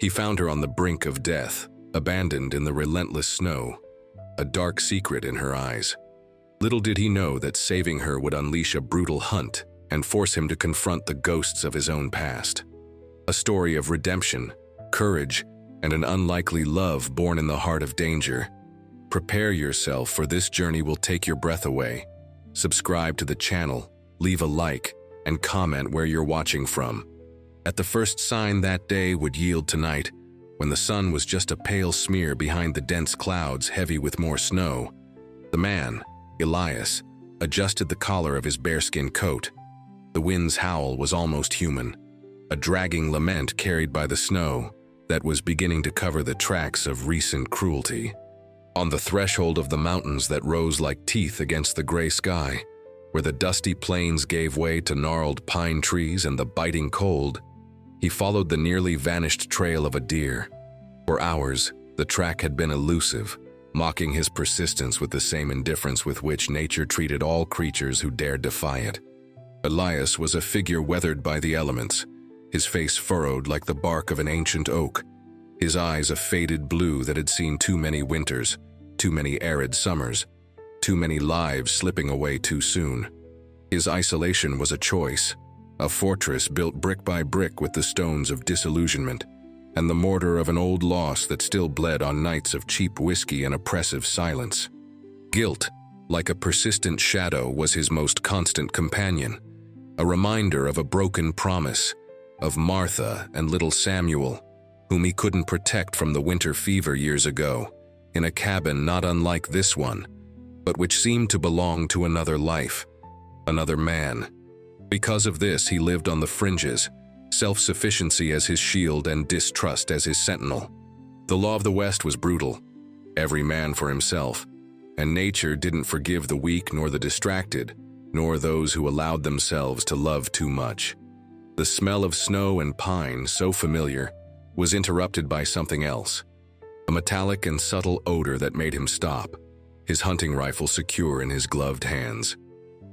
He found her on the brink of death, abandoned in the relentless snow, a dark secret in her eyes. Little did he know that saving her would unleash a brutal hunt and force him to confront the ghosts of his own past. A story of redemption, courage, and an unlikely love born in the heart of danger. Prepare yourself, for this journey will take your breath away. Subscribe to the channel, leave a like, and comment where you're watching from. At the first sign that day would yield tonight, when the sun was just a pale smear behind the dense clouds heavy with more snow, the man, Elias, adjusted the collar of his bearskin coat. The wind's howl was almost human, a dragging lament carried by the snow that was beginning to cover the tracks of recent cruelty. On the threshold of the mountains that rose like teeth against the gray sky, where the dusty plains gave way to gnarled pine trees and the biting cold, he followed the nearly vanished trail of a deer. For hours, the track had been elusive, mocking his persistence with the same indifference with which nature treated all creatures who dared defy it. Elias was a figure weathered by the elements, his face furrowed like the bark of an ancient oak, his eyes a faded blue that had seen too many winters, too many arid summers, too many lives slipping away too soon. His isolation was a choice, a fortress built brick by brick with the stones of disillusionment, and the mortar of an old loss that still bled on nights of cheap whiskey and oppressive silence. Guilt, like a persistent shadow, was his most constant companion, a reminder of a broken promise, of Martha and little Samuel, whom he couldn't protect from the winter fever years ago, in a cabin not unlike this one, but which seemed to belong to another life, another man. Because of this, he lived on the fringes, self-sufficiency as his shield and distrust as his sentinel. The law of the West was brutal, every man for himself, and nature didn't forgive the weak nor the distracted, nor those who allowed themselves to love too much. The smell of snow and pine, so familiar, was interrupted by something else, a metallic and subtle odor that made him stop, his hunting rifle secure in his gloved hands.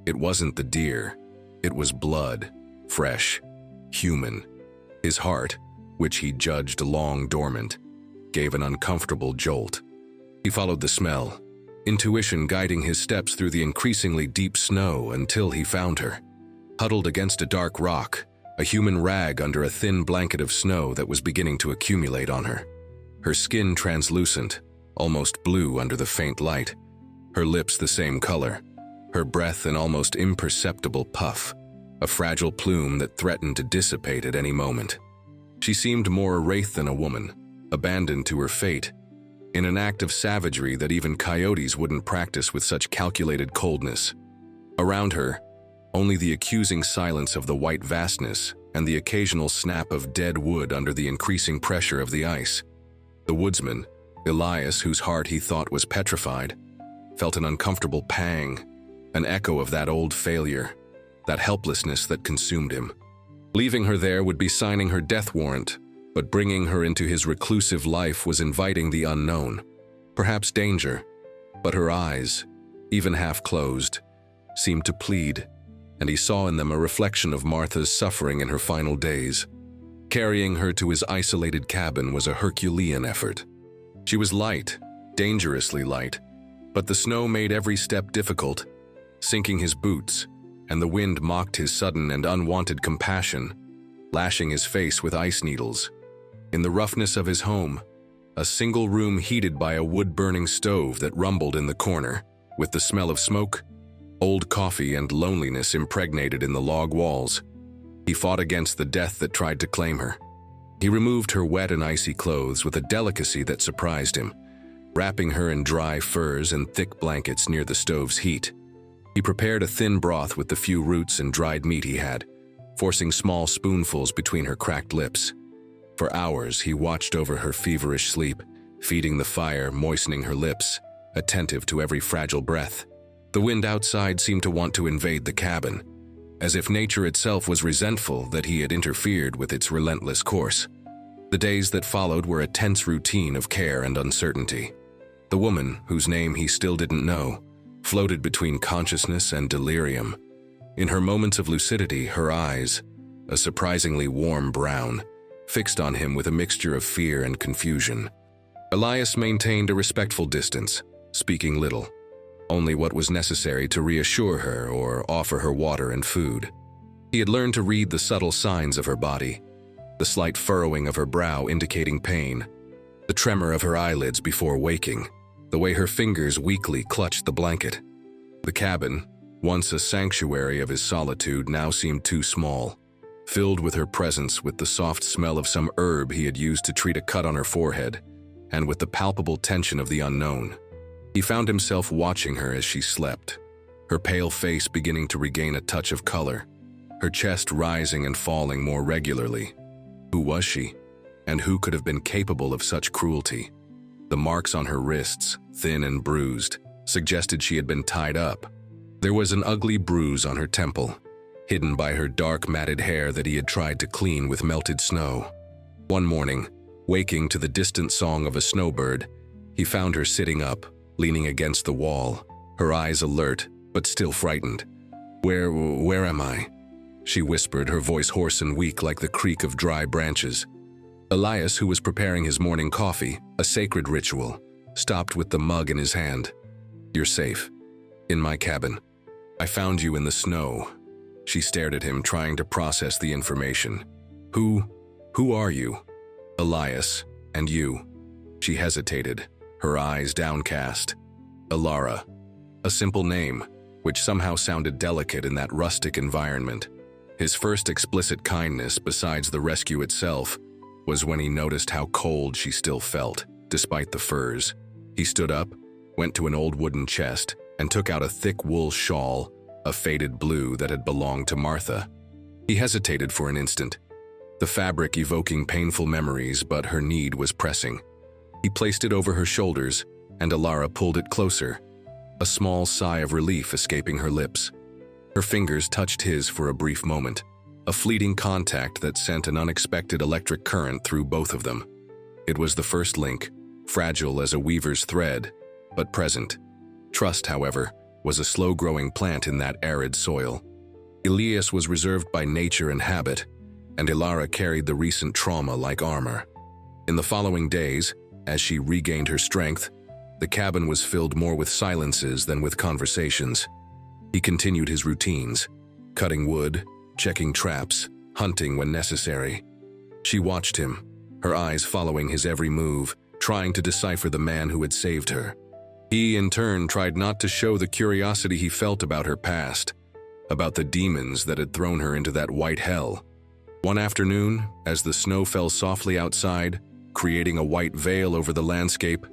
It wasn't the deer, it was blood, fresh, human. His heart, which he judged long dormant, gave an uncomfortable jolt. He followed the smell, intuition guiding his steps through the increasingly deep snow until he found her, huddled against a dark rock, a human rag under a thin blanket of snow that was beginning to accumulate on her. Her skin translucent, almost blue under the faint light, her lips the same color, her breath an almost imperceptible puff, a fragile plume that threatened to dissipate at any moment. She seemed more a wraith than a woman, abandoned to her fate, in an act of savagery that even coyotes wouldn't practice with such calculated coldness. Around her, only the accusing silence of the white vastness and the occasional snap of dead wood under the increasing pressure of the ice. The woodsman, Elias, whose heart he thought was petrified, felt an uncomfortable pang, an echo of that old failure, that helplessness that consumed him. Leaving her there would be signing her death warrant, but bringing her into his reclusive life was inviting the unknown, perhaps danger. But her eyes, even half closed, seemed to plead, and he saw in them a reflection of Martha's suffering in her final days. Carrying her to his isolated cabin was a Herculean effort. She was light, dangerously light, but the snow made every step difficult, sinking his boots, and the wind mocked his sudden and unwanted compassion, lashing his face with ice needles. In the roughness of his home, a single room heated by a wood-burning stove that rumbled in the corner, with the smell of smoke, old coffee, and loneliness impregnated in the log walls, he fought against the death that tried to claim her. He removed her wet and icy clothes with a delicacy that surprised him, wrapping her in dry furs and thick blankets near the stove's heat. He prepared a thin broth with the few roots and dried meat he had, forcing small spoonfuls between her cracked lips. For hours, he watched over her feverish sleep, feeding the fire, moistening her lips, attentive to every fragile breath. The wind outside seemed to want to invade the cabin, as if nature itself was resentful that he had interfered with its relentless course. The days that followed were a tense routine of care and uncertainty. The woman, whose name he still didn't know, floated between consciousness and delirium. In her moments of lucidity, her eyes, a surprisingly warm brown, fixed on him with a mixture of fear and confusion. Elias maintained a respectful distance, speaking little, only what was necessary to reassure her or offer her water and food. He had learned to read the subtle signs of her body, the slight furrowing of her brow indicating pain, the tremor of her eyelids before waking, the way her fingers weakly clutched the blanket. The cabin, once a sanctuary of his solitude, now seemed too small, filled with her presence, with the soft smell of some herb he had used to treat a cut on her forehead, and with the palpable tension of the unknown. He found himself watching her as she slept, her pale face beginning to regain a touch of color, her chest rising and falling more regularly. Who was she? And who could have been capable of such cruelty? The marks on her wrists, thin and bruised, suggested she had been tied up. There was an ugly bruise on her temple, hidden by her dark matted hair that he had tried to clean with melted snow. One morning, waking to the distant song of a snowbird, he found her sitting up, leaning against the wall, her eyes alert, but still frightened. Where am I?" she whispered, her voice hoarse and weak like the creak of dry branches. Elias, who was preparing his morning coffee, a sacred ritual, stopped with the mug in his hand. "You're safe. In my cabin. I found you in the snow." She stared at him, trying to process the information. Who are you?" "Elias, and you?" She hesitated, her eyes downcast. "Alara." A simple name, which somehow sounded delicate in that rustic environment. His first explicit kindness, besides the rescue itself, was when he noticed how cold she still felt, despite the furs. He stood up, went to an old wooden chest, and took out a thick wool shawl, a faded blue that had belonged to Martha. He hesitated for an instant, the fabric evoking painful memories, but her need was pressing. He placed it over her shoulders, and Alara pulled it closer, a small sigh of relief escaping her lips. Her fingers touched his for a brief moment, a fleeting contact that sent an unexpected electric current through both of them. It was the first link, fragile as a weaver's thread, but present. Trust, however, was a slow-growing plant in that arid soil. Elias was reserved by nature and habit, and Alara carried the recent trauma like armor. In the following days, as she regained her strength, the cabin was filled more with silences than with conversations. He continued his routines, cutting wood, checking traps, hunting when necessary. She watched him, her eyes following his every move, trying to decipher the man who had saved her. He, in turn, tried not to show the curiosity he felt about her past, about the demons that had thrown her into that white hell. One afternoon, as the snow fell softly outside, creating a white veil over the landscape,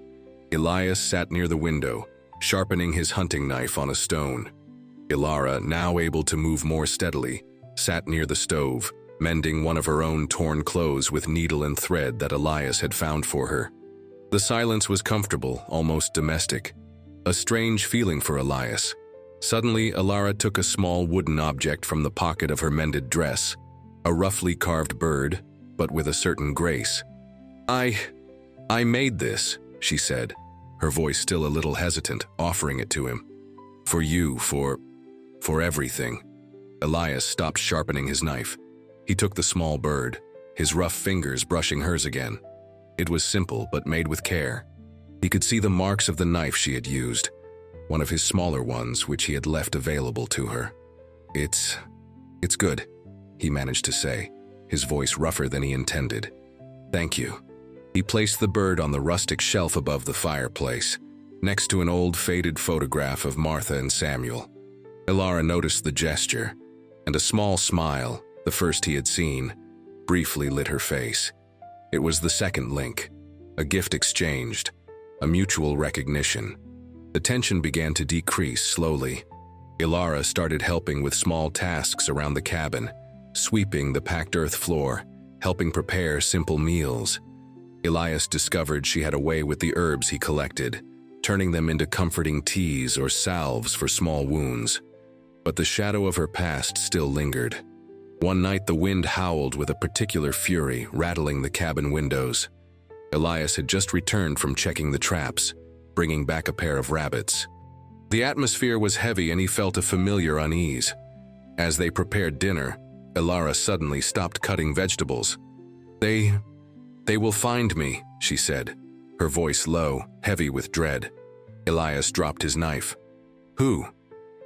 Elias sat near the window, sharpening his hunting knife on a stone. Alara, now able to move more steadily, sat near the stove, mending one of her own torn clothes with needle and thread that Elias had found for her. The silence was comfortable, almost domestic, a strange feeling for Elias. Suddenly, Alara took a small wooden object from the pocket of her mended dress, a roughly carved bird, but with a certain grace. I made this," she said, her voice still a little hesitant, offering it to him. "For you, for everything." Elias stopped sharpening his knife. He took the small bird, his rough fingers brushing hers again. It was simple, but made with care. He could see the marks of the knife she had used, one of his smaller ones which he had left available to her. It's good," he managed to say, his voice rougher than he intended. "Thank you." He placed the bird on the rustic shelf above the fireplace, next to an old faded photograph of Martha and Samuel. Alara noticed the gesture, and a small smile, the first he had seen, briefly lit her face. It was the second link, a gift exchanged, a mutual recognition. The tension began to decrease slowly. Alara started helping with small tasks around the cabin, sweeping the packed earth floor, helping prepare simple meals. Elias discovered she had a way with the herbs he collected, turning them into comforting teas or salves for small wounds. But the shadow of her past still lingered. One night the wind howled with a particular fury, rattling the cabin windows. Elias had just returned from checking the traps, bringing back a pair of rabbits. The atmosphere was heavy and he felt a familiar unease. As they prepared dinner, Alara suddenly stopped cutting vegetables. They will find me, she said, her voice low, heavy with dread. Elias dropped his knife. Who?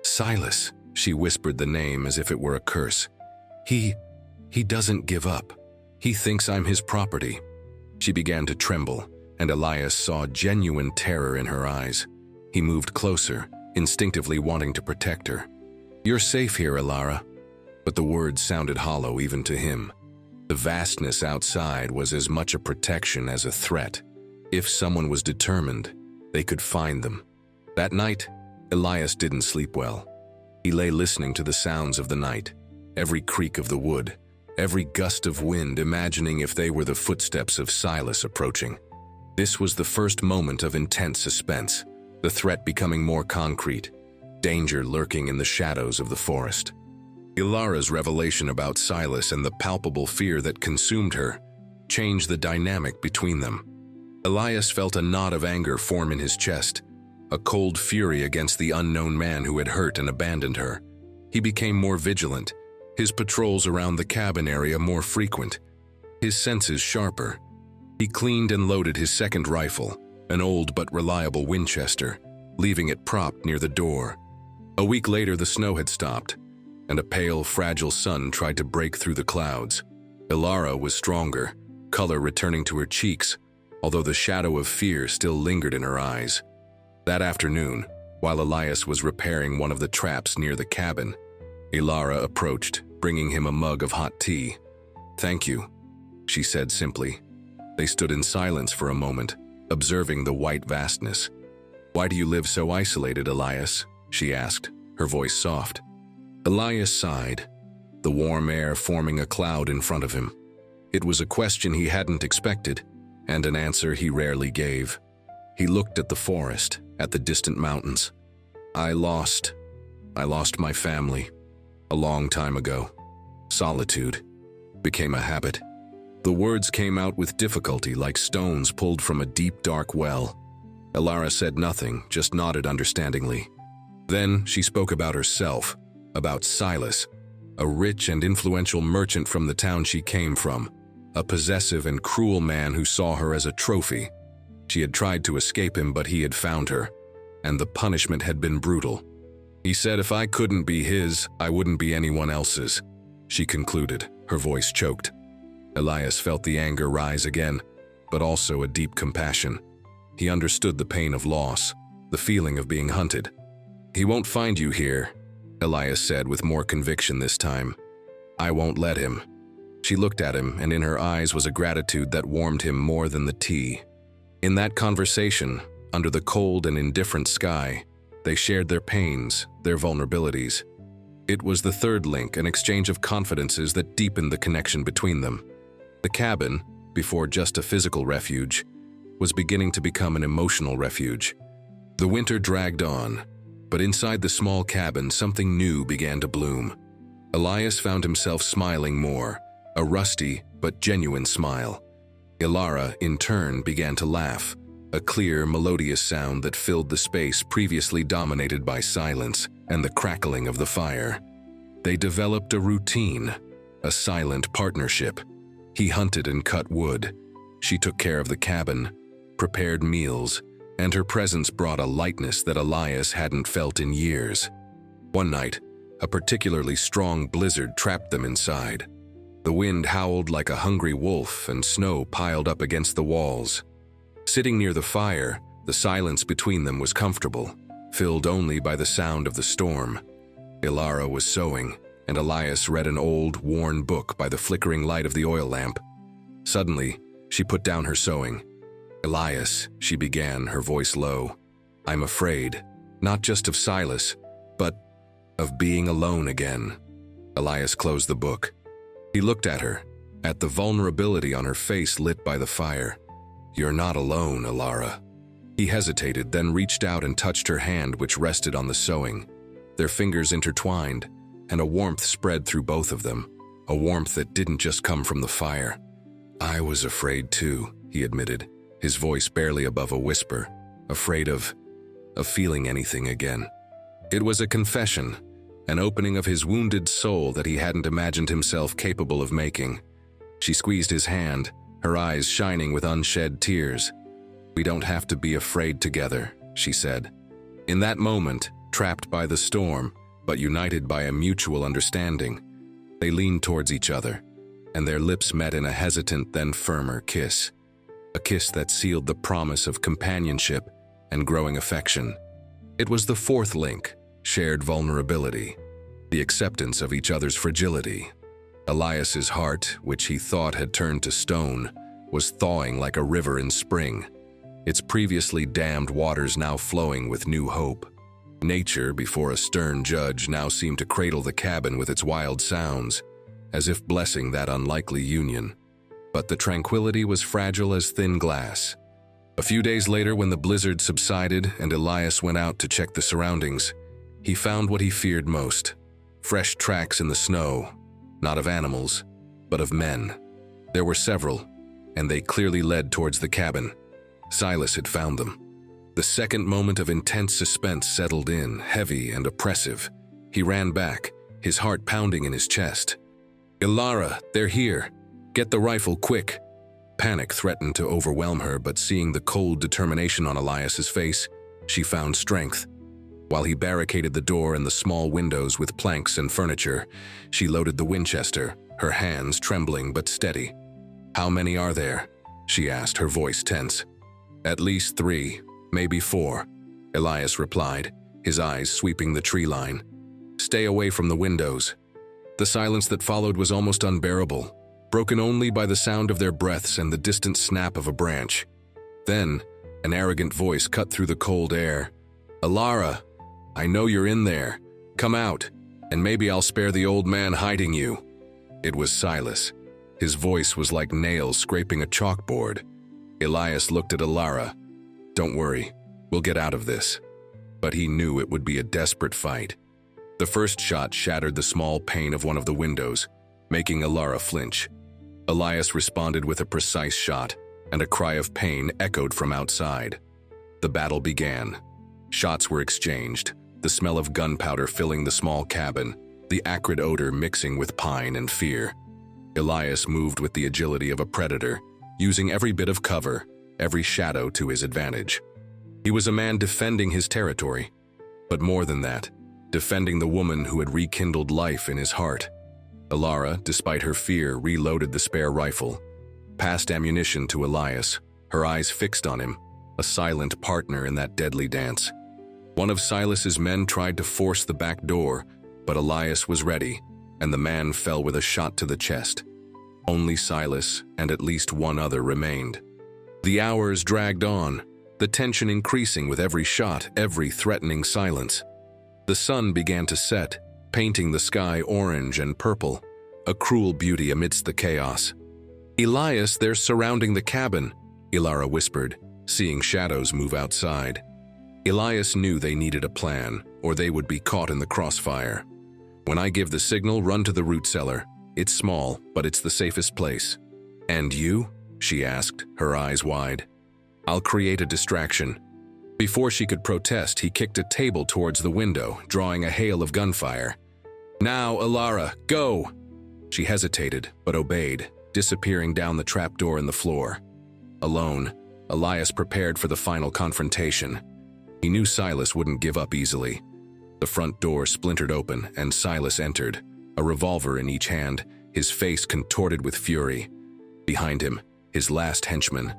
Silas, she whispered the name as if it were a curse. He doesn't give up. He thinks I'm his property. She began to tremble, and Elias saw genuine terror in her eyes. He moved closer, instinctively wanting to protect her. You're safe here, Elara. But the words sounded hollow even to him. The vastness outside was as much a protection as a threat. If someone was determined, they could find them. That night, Elias didn't sleep well. He lay listening to the sounds of the night, every creak of the wood, every gust of wind, imagining if they were the footsteps of Silas approaching. This was the first moment of intense suspense, the threat becoming more concrete, danger lurking in the shadows of the forest. Elara's revelation about Silas and the palpable fear that consumed her changed the dynamic between them. Elias felt a knot of anger form in his chest, a cold fury against the unknown man who had hurt and abandoned her. He became more vigilant, his patrols around the cabin area more frequent, his senses sharper. He cleaned and loaded his second rifle, an old but reliable Winchester, leaving it propped near the door. A week later, the snow had stopped, and a pale, fragile sun tried to break through the clouds. Elara was stronger, color returning to her cheeks, although the shadow of fear still lingered in her eyes. That afternoon, while Elias was repairing one of the traps near the cabin, Elara approached, bringing him a mug of hot tea. "Thank you," she said simply. They stood in silence for a moment, observing the white vastness. "Why do you live so isolated, Elias?" she asked, her voice soft. Elias sighed, the warm air forming a cloud in front of him. It was a question he hadn't expected, and an answer he rarely gave. He looked at the forest, at the distant mountains. I lost my family. A long time ago. Solitude became a habit." The words came out with difficulty, like stones pulled from a deep, dark well. Elara said nothing, just nodded understandingly. Then she spoke about herself, about Silas, a rich and influential merchant from the town she came from, a possessive and cruel man who saw her as a trophy. She had tried to escape him, but he had found her, and the punishment had been brutal. He said if I couldn't be his, I wouldn't be anyone else's, she concluded, her voice choked. Elias felt the anger rise again, but also a deep compassion. He understood the pain of loss, the feeling of being hunted. "He won't find you here," Elias said with more conviction this time. "I won't let him." She looked at him, and in her eyes was a gratitude that warmed him more than the tea. In that conversation, under the cold and indifferent sky, they shared their pains, their vulnerabilities. It was the third link, an exchange of confidences that deepened the connection between them. The cabin, before just a physical refuge, was beginning to become an emotional refuge. The winter dragged on, but inside the small cabin something new began to bloom. Elias found himself smiling more, a rusty but genuine smile. Elara, in turn, began to laugh, a clear, melodious sound that filled the space previously dominated by silence and the crackling of the fire. They developed a routine, a silent partnership. He hunted and cut wood. She took care of the cabin, prepared meals, and her presence brought a lightness that Elias hadn't felt in years. One night, a particularly strong blizzard trapped them inside. The wind howled like a hungry wolf, and snow piled up against the walls. Sitting near the fire, the silence between them was comfortable, filled only by the sound of the storm. Elara was sewing, and Elias read an old, worn book by the flickering light of the oil lamp. Suddenly, she put down her sewing. "Elias," she began, her voice low, "I'm afraid, not just of Silas, but of being alone again." Elias closed the book. He looked at her, at the vulnerability on her face lit by the fire. "You're not alone, Elara." He hesitated, then reached out and touched her hand, which rested on the sewing. Their fingers intertwined, and a warmth spread through both of them, a warmth that didn't just come from the fire. "I was afraid too," he admitted, his voice barely above a whisper, afraid of feeling anything again. It was a confession, an opening of his wounded soul that he hadn't imagined himself capable of making. She squeezed his hand, her eyes shining with unshed tears. "We don't have to be afraid together," she said. In that moment, trapped by the storm, but united by a mutual understanding, they leaned towards each other, and their lips met in a hesitant then firmer kiss. A kiss that sealed the promise of companionship and growing affection. It was the fourth link, shared vulnerability, the acceptance of each other's fragility. Elias's heart, which he thought had turned to stone, was thawing like a river in spring, its previously dammed waters now flowing with new hope. Nature, before a stern judge, now seemed to cradle the cabin with its wild sounds, as if blessing that unlikely union. But the tranquility was fragile as thin glass. A few days later, when the blizzard subsided and Elias went out to check the surroundings, he found what he feared most: fresh tracks in the snow, not of animals, but of men. There were several, and they clearly led towards the cabin. Silas had found them. The second moment of intense suspense settled in, heavy and oppressive. He ran back, his heart pounding in his chest. "Ilara, they're here. Get the rifle, quick." Panic threatened to overwhelm her, but seeing the cold determination on Elias's face, she found strength. While he barricaded the door and the small windows with planks and furniture, she loaded the Winchester, her hands trembling but steady. "How many are there?" she asked, her voice tense. "At least 3, maybe 4, Elias replied, his eyes sweeping the tree line. "Stay away from the windows." The silence that followed was almost unbearable, broken only by the sound of their breaths and the distant snap of a branch. Then, an arrogant voice cut through the cold air. "Ilara, I know you're in there. Come out, and maybe I'll spare the old man hiding you." It was Silas. His voice was like nails scraping a chalkboard. Elias looked at Ilara. "Don't worry, we'll get out of this." But he knew it would be a desperate fight. The first shot shattered the small pane of one of the windows, making Ilara flinch. Elias responded with a precise shot, and a cry of pain echoed from outside. The battle began. Shots were exchanged, the smell of gunpowder filling the small cabin, the acrid odor mixing with pine and fear. Elias moved with the agility of a predator, using every bit of cover, every shadow to his advantage. He was a man defending his territory, but more than that, defending the woman who had rekindled life in his heart. Ilara, despite her fear, reloaded the spare rifle, passed ammunition to Elias, her eyes fixed on him, a silent partner in that deadly dance. One of Silas's men tried to force the back door, but Elias was ready, and the man fell with a shot to the chest. Only Silas and at least one other remained. The hours dragged on, the tension increasing with every shot, every threatening silence. The sun began to set, painting the sky orange and purple, a cruel beauty amidst the chaos. "Elias, they're surrounding the cabin," Ilara whispered, seeing shadows move outside. Elias knew they needed a plan, or they would be caught in the crossfire. "When I give the signal, run to the root cellar. It's small, but it's the safest place." "And you?" she asked, her eyes wide. "I'll create a distraction." Before she could protest, he kicked a table towards the window, drawing a hail of gunfire. "Now, Ilara, go!" She hesitated, but obeyed, disappearing down the trapdoor in the floor. Alone, Elias prepared for the final confrontation. He knew Silas wouldn't give up easily. The front door splintered open, and Silas entered, a revolver in each hand, his face contorted with fury. Behind him, his last henchman.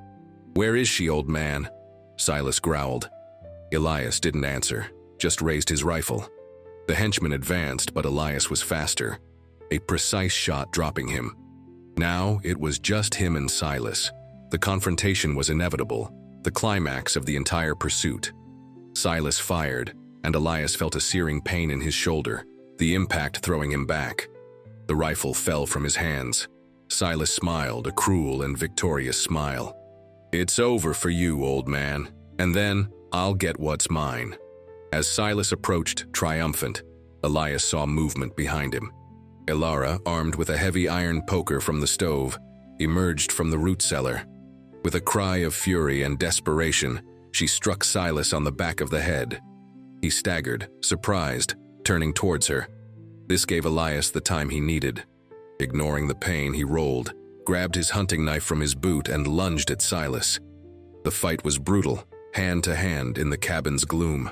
"Where is she, old man?" Silas growled. Elias didn't answer, just raised his rifle. The henchman advanced, but Elias was faster, a precise shot dropping him. Now it was just him and Silas. The confrontation was inevitable, the climax of the entire pursuit. Silas fired, and Elias felt a searing pain in his shoulder, the impact throwing him back. The rifle fell from his hands. Silas smiled, a cruel and victorious smile. "It's over for you, old man, and then I'll get what's mine." As Silas approached, triumphant, Elias saw movement behind him. Ilara, armed with a heavy iron poker from the stove, emerged from the root cellar. With a cry of fury and desperation, she struck Silas on the back of the head. He staggered, surprised, turning towards her. This gave Elias the time he needed. Ignoring the pain, he rolled, grabbed his hunting knife from his boot and lunged at Silas. The fight was brutal, hand to hand in the cabin's gloom.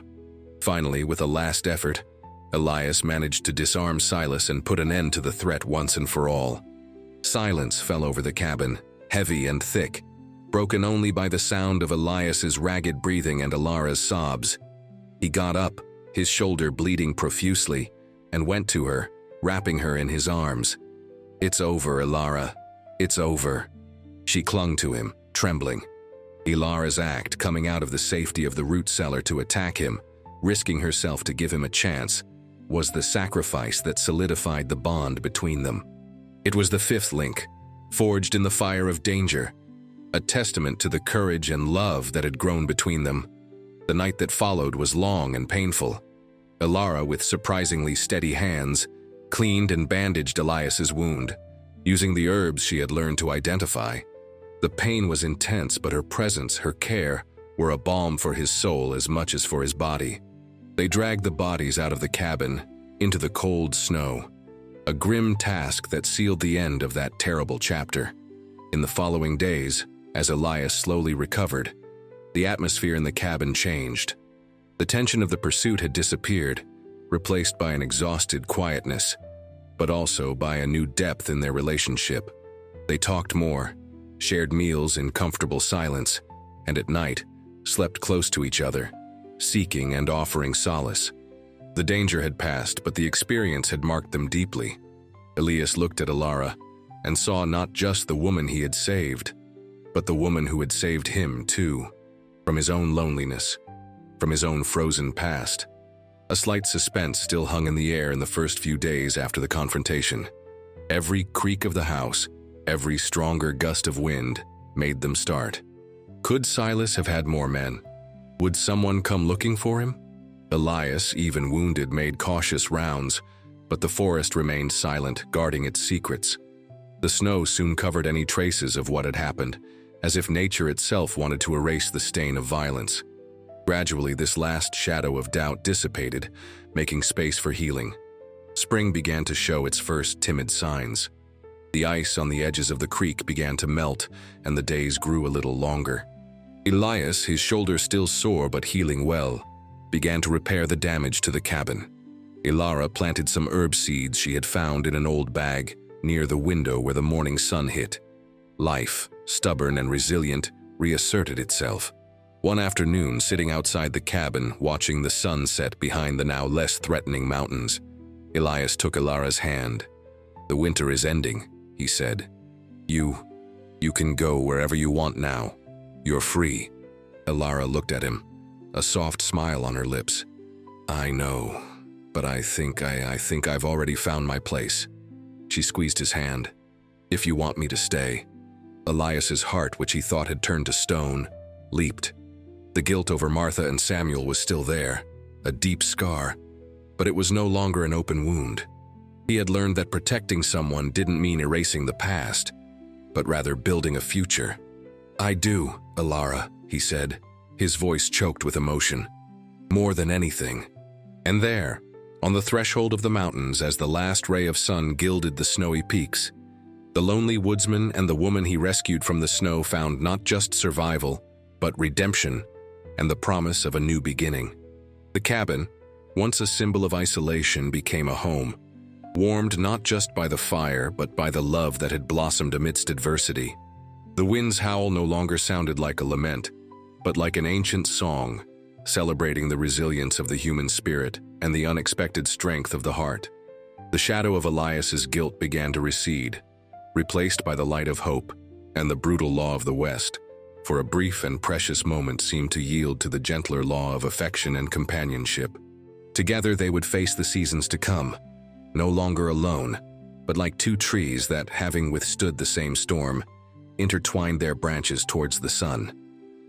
Finally, with a last effort, Elias managed to disarm Silas and put an end to the threat once and for all. Silence fell over the cabin, heavy and thick, broken only by the sound of Elias's ragged breathing and Alara's sobs. He got up, his shoulder bleeding profusely, and went to her, wrapping her in his arms. "It's over, Alara. It's over." She clung to him, trembling. Alara's act, coming out of the safety of the root cellar to attack him, risking herself to give him a chance, was the sacrifice that solidified the bond between them. It was the fifth link, forged in the fire of danger, a testament to the courage and love that had grown between them. The night that followed was long and painful. Alara, with surprisingly steady hands, cleaned and bandaged Elias's wound, using the herbs she had learned to identify. The pain was intense, but her presence, her care, were a balm for his soul as much as for his body. They dragged the bodies out of the cabin, into the cold snow, a grim task that sealed the end of that terrible chapter. In the following days, as Elias slowly recovered, the atmosphere in the cabin changed. The tension of the pursuit had disappeared, replaced by an exhausted quietness, but also by a new depth in their relationship. They talked more, shared meals in comfortable silence, and at night, slept close to each other, seeking and offering solace. The danger had passed, but the experience had marked them deeply. Elias looked at Alara and saw not just the woman he had saved, but the woman who had saved him too, from his own loneliness, from his own frozen past. A slight suspense still hung in the air in the first few days after the confrontation. Every creak of the house, every stronger gust of wind, made them start. Could Silas have had more men? Would someone come looking for him? Elias, even wounded, made cautious rounds, but the forest remained silent, guarding its secrets. The snow soon covered any traces of what had happened, as if nature itself wanted to erase the stain of violence. Gradually, this last shadow of doubt dissipated, making space for healing. Spring began to show its first timid signs. The ice on the edges of the creek began to melt, and the days grew a little longer. Elias, his shoulder still sore but healing well, began to repair the damage to the cabin. Alara planted some herb seeds she had found in an old bag near the window where the morning sun hit. Life, stubborn and resilient, reasserted itself. One afternoon, sitting outside the cabin, watching the sun set behind the now less threatening mountains, Elias took Alara's hand. "The winter is ending," he said. You can go wherever you want now. You're free." Alara looked at him, a soft smile on her lips. "I know, but I think I've already found my place." She squeezed his hand. "If you want me to stay." Elias's heart, which he thought had turned to stone, leaped. The guilt over Martha and Samuel was still there, a deep scar, but it was no longer an open wound. He had learned that protecting someone didn't mean erasing the past, but rather building a future. "I do, Alara," he said, his voice choked with emotion. "More than anything." And there, on the threshold of the mountains, as the last ray of sun gilded the snowy peaks, the lonely woodsman and the woman he rescued from the snow found not just survival, but redemption and the promise of a new beginning. The cabin, once a symbol of isolation, became a home, warmed not just by the fire, but by the love that had blossomed amidst adversity. The wind's howl no longer sounded like a lament, but like an ancient song, celebrating the resilience of the human spirit and the unexpected strength of the heart. The shadow of Elias's guilt began to recede, replaced by the light of hope, and the brutal law of the West, for a brief and precious moment, seemed to yield to the gentler law of affection and companionship. Together they would face the seasons to come, no longer alone, but like two trees that, having withstood the same storm, intertwined their branches towards the sun.